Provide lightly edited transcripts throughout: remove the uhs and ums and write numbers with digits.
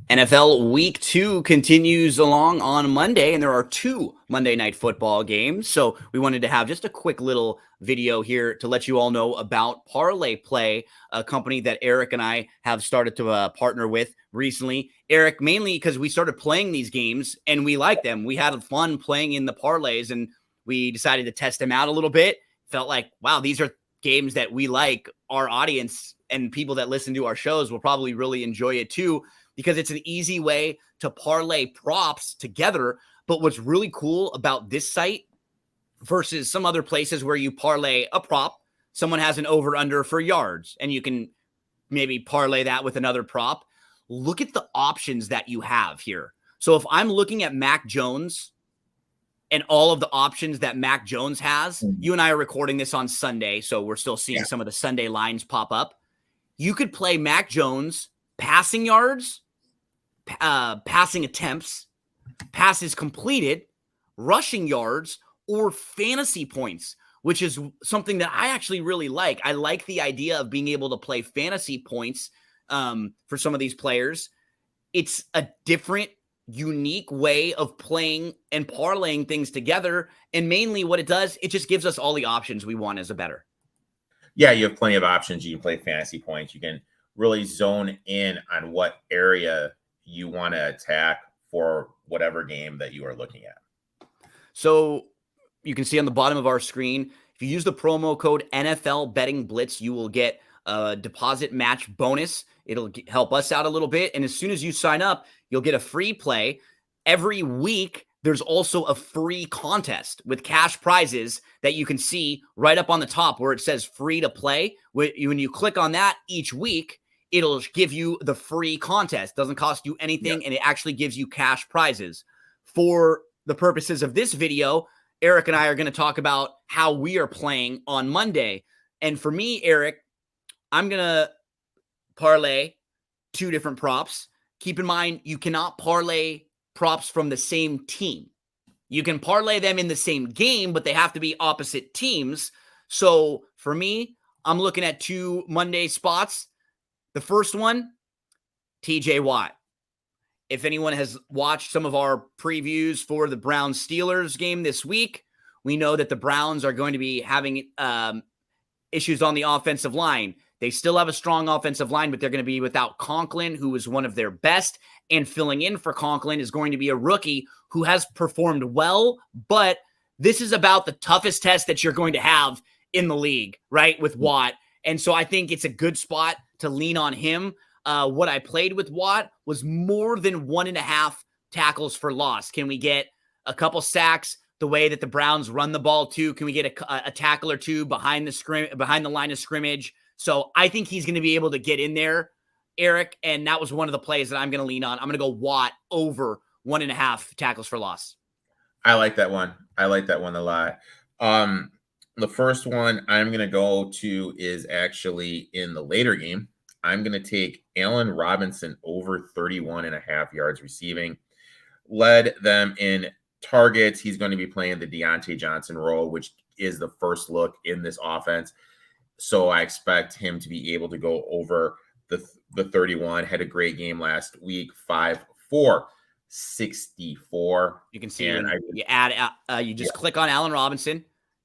NFL Week 2 continues along on Monday, and there are two Monday Night Football games. So we wanted to have just a quick little video here to let you all know about Parlay Play, a company that Erik and I have started to partner with recently. Erik, mainly because we started playing these games and we like them. We had fun playing in the parlays, and we decided to test them out a little bit. Felt like, wow, these are games that we like. Our audience and people that listen to our shows will probably really enjoy it too, because it's an easy way to parlay props together. But what's really cool about this site versus some other places where you parlay a prop, someone has an over-under for yards, and you can maybe parlay that with another prop. Look at the options that you have here. So if I'm looking at Mac Jones and all of the options that Mac Jones has, you and I are recording this on Sunday, so we're still seeing some of the Sunday lines pop up. You could play Mac Jones passing yards, passing attempts, passes completed, rushing yards, or fantasy points, which is something that I actually really like. I like the idea of being able to play fantasy points for some of these players. It's a different, unique way of playing and parlaying things together. And mainly what it does, it just gives us all the options we want as a bettor. Yeah, you have plenty of options. You can play fantasy points. You can really zone in on what area you want to attack for whatever game that you are looking at. So you can see on the bottom of our screen, if you use the promo code NFL Betting Blitz, you will get a deposit match bonus. It'll help us out a little bit. And as soon as you sign up, you'll get a free play. Every week, there's also a free contest with cash prizes that you can see right up on the top where it says free to play. When you click on that each week, it'll give you the free contest. Doesn't cost you anything, and it actually gives you cash prizes. For the purposes of this video, Erik and I are going to talk about how we are playing on Monday. And for me, Erik, I'm going to parlay two different props. Keep in mind, you cannot parlay props from the same team. You can parlay them in the same game, but they have to be opposite teams. So for me, I'm looking at two Monday spots. The first one, TJ Watt. If anyone has watched some of our previews for the Browns-Steelers game this week, we know that the Browns are going to be having issues on the offensive line. They still have a strong offensive line, but they're going to be without Conklin, who is one of their best. And filling in for Conklin is going to be a rookie who has performed well, but this is about the toughest test that you're going to have in the league, right, with Watt. And so I think it's a good spot to lean on him. What I played with Watt was more than 1.5 tackles for loss. Can we get a couple sacks the way that the Browns run the ball too? Can we get a tackle or two behind the line of scrimmage? So I think he's going to be able to get in there, Erik, and that was one of the plays that I'm going to lean on. I'm going to go Watt over 1.5 tackles for loss. I like that one. I like that one a lot. The first one I'm going to go to is actually in the later game. I'm going to take Allen Robinson over 31.5 yards receiving. Led them in targets. He's going to be playing the Deontay Johnson role, which is the first look in this offense. So I expect him to be able to go over the 31. Had a great game last week, 5-4, 64. You can see you just click on Allen Robinson,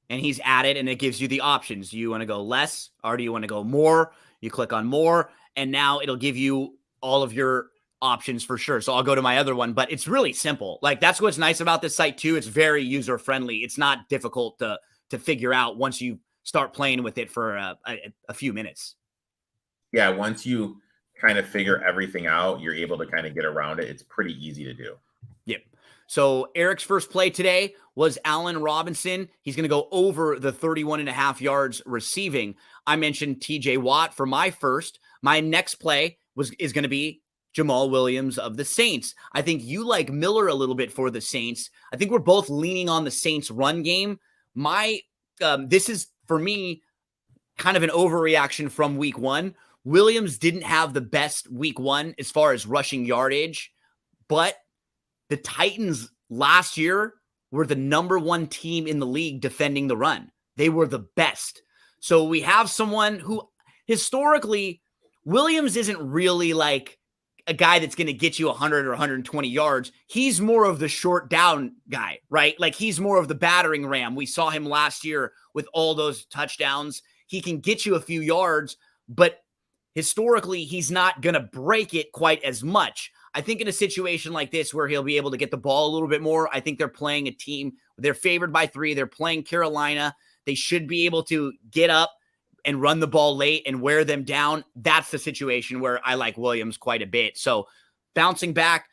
and he's added, and it gives you the options. Do you want to go less, or do you want to go more? You click on more, and now it'll give you all of your options for sure. So I'll go to my other one, but it's really simple. Like, that's what's nice about this site too. It's very user-friendly. It's not difficult to figure out once you start playing with it for a few minutes. Yeah, once you kind of figure everything out, you're able to kind of get around it. It's pretty easy to do. Yep. So Erik's first play today was Allen Robinson. He's going to go over the 31.5 yards receiving. I mentioned TJ Watt for my first. My next play is going to be Jamal Williams of the Saints. I think you like Miller a little bit for the Saints. I think we're both leaning on the Saints run game. This is, for me, kind of an overreaction from week one. Williams didn't have the best week one as far as rushing yardage, but the Titans last year were the number one team in the league defending the run. They were the best. So we have someone who historically, Williams isn't really like a guy that's going to get you 100 or 120 yards. He's more of the short down guy, right? Like he's more of the battering ram. We saw him last year with all those touchdowns. He can get you a few yards, but historically, he's not going to break it quite as much. I think in a situation like this where he'll be able to get the ball a little bit more, I think they're playing a team. They're favored by 3. They're playing Carolina. They should be able to get up and run the ball late and wear them down. That's the situation where I like Williams quite a bit. So bouncing back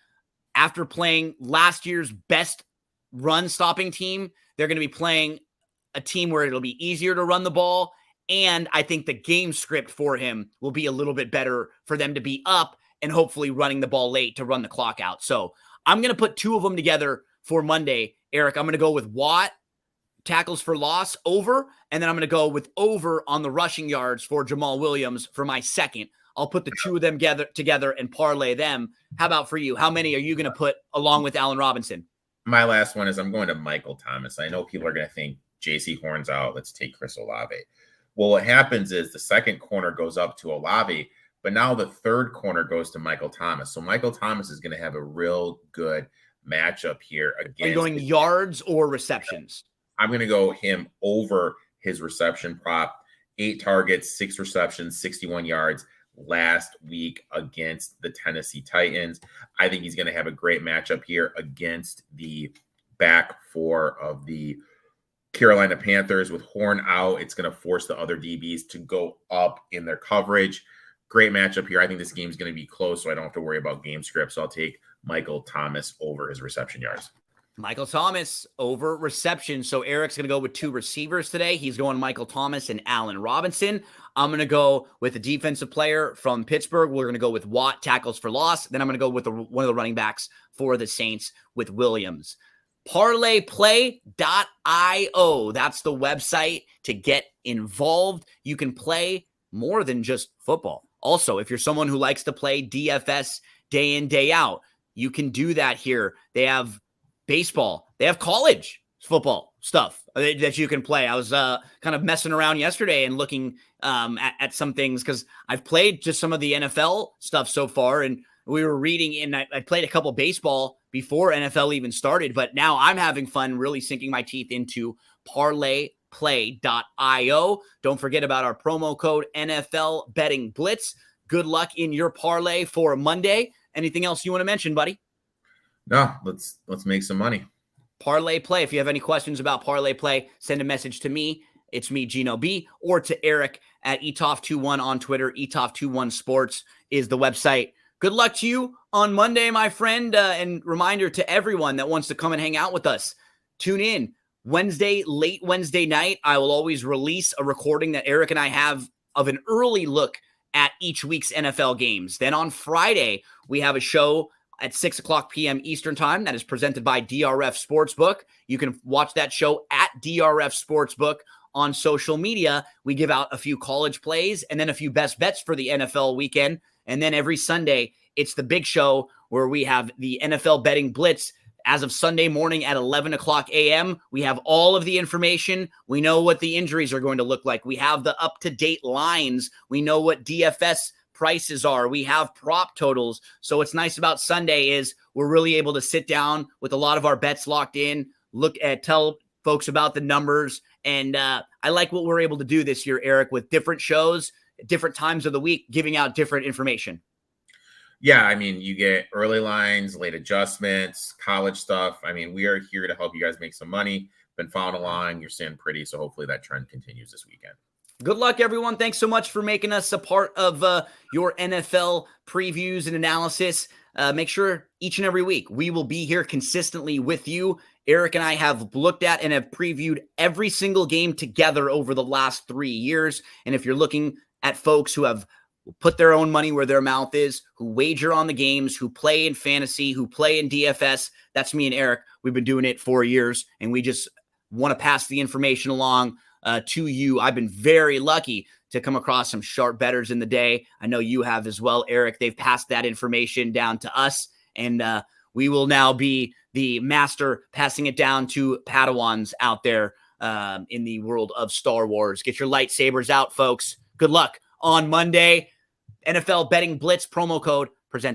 after playing last year's best run stopping team, they're going to be playing a team where it'll be easier to run the ball. And I think the game script for him will be a little bit better for them to be up and hopefully running the ball late to run the clock out. So I'm going to put 2 of them together for Monday. Erik, I'm going to go with Watt, tackles for loss, over, and then I'm going to go with over on the rushing yards for Jamal Williams for my second. I'll put the 2 of them together and parlay them. How about for you? How many are you going to put along with Allen Robinson? My last one is I'm going to Michael Thomas. I know people are going to think JC Horn's out. Let's take Chris Olave. Well, what happens is the second corner goes up to Olave, but now the third corner goes to Michael Thomas. So Michael Thomas is going to have a real good matchup here against. Are you going yards or receptions? I'm going to go him over his reception prop. 8 targets, 6 receptions, 61 yards last week against the Tennessee Titans. I think he's going to have a great matchup here against the back 4 of the Carolina Panthers. With Horn out, it's going to force the other DBs to go up in their coverage. Great matchup here. I think this game's going to be close, so I don't have to worry about game script. So I'll take Michael Thomas over his reception yards. Michael Thomas over reception. So Erik's going to go with 2 receivers today. He's going Michael Thomas and Allen Robinson. I'm going to go with a defensive player from Pittsburgh. We're going to go with Watt, tackles for loss. Then I'm going to go with one of the running backs for the Saints with Williams. ParlayPlay.io. That's the website to get involved. You can play more than just football. Also, if you're someone who likes to play DFS day in, day out, you can do that here. They have baseball. They have college football stuff that you can play. I was kind of messing around yesterday and looking at some things because I've played just some of the NFL stuff so far, and we were reading, and I played a couple baseball before NFL even started, but now I'm having fun really sinking my teeth into ParlayPlay.io. Don't forget about our promo code NFL Betting Blitz. Good luck in your parlay for Monday. Anything else you want to mention, buddy? No, let's make some money. Parlay Play. If you have any questions about Parlay Play, send a message to me. It's me, Gino B, or to Erik at Etoff21 on Twitter. Etoff21 Sports is the website. Good luck to you on Monday, my friend. And reminder to everyone that wants to come and hang out with us, tune in. Wednesday, late Wednesday night, I will always release a recording that Erik and I have of an early look at each week's NFL games. Then on Friday, we have a show at 6 o'clock p.m. Eastern Time that is presented by DRF Sportsbook. You can watch that show at DRF Sportsbook on social media. We give out a few college plays and then a few best bets for the NFL weekend. And then every Sunday, it's the big show where we have the NFL Betting Blitz. As of Sunday morning at 11 o'clock a.m., we have all of the information. We know what the injuries are going to look like. We have the up-to-date lines. We know what DFS prices are. We have prop totals. So what's nice about Sunday is we're really able to sit down with a lot of our bets locked in, tell folks about the numbers. And I like what we're able to do this year, Erik, with different shows, different times of the week, giving out different information. Yeah, I mean, you get early lines, late adjustments, college stuff. I mean, we are here to help you guys make some money. Been following along. You're staying pretty. So hopefully that trend continues this weekend. Good luck, everyone. Thanks so much for making us a part of your NFL previews and analysis. Make sure each and every week we will be here consistently with you. Erik and I have looked at and have previewed every single game together over the last 3 years. And if you're looking at folks who have put their own money where their mouth is, who wager on the games, who play in fantasy, who play in DFS, that's me and Erik. We've been doing it for years, and we just want to pass the information along to you. I've been very lucky to come across some sharp bettors in the day. I know you have as well, Erik. They've passed that information down to us, and we will now be the master passing it down to Padawans out there in the world of Star Wars. Get your lightsabers out, folks. Good luck on Monday. NFL Betting Blitz promo code presented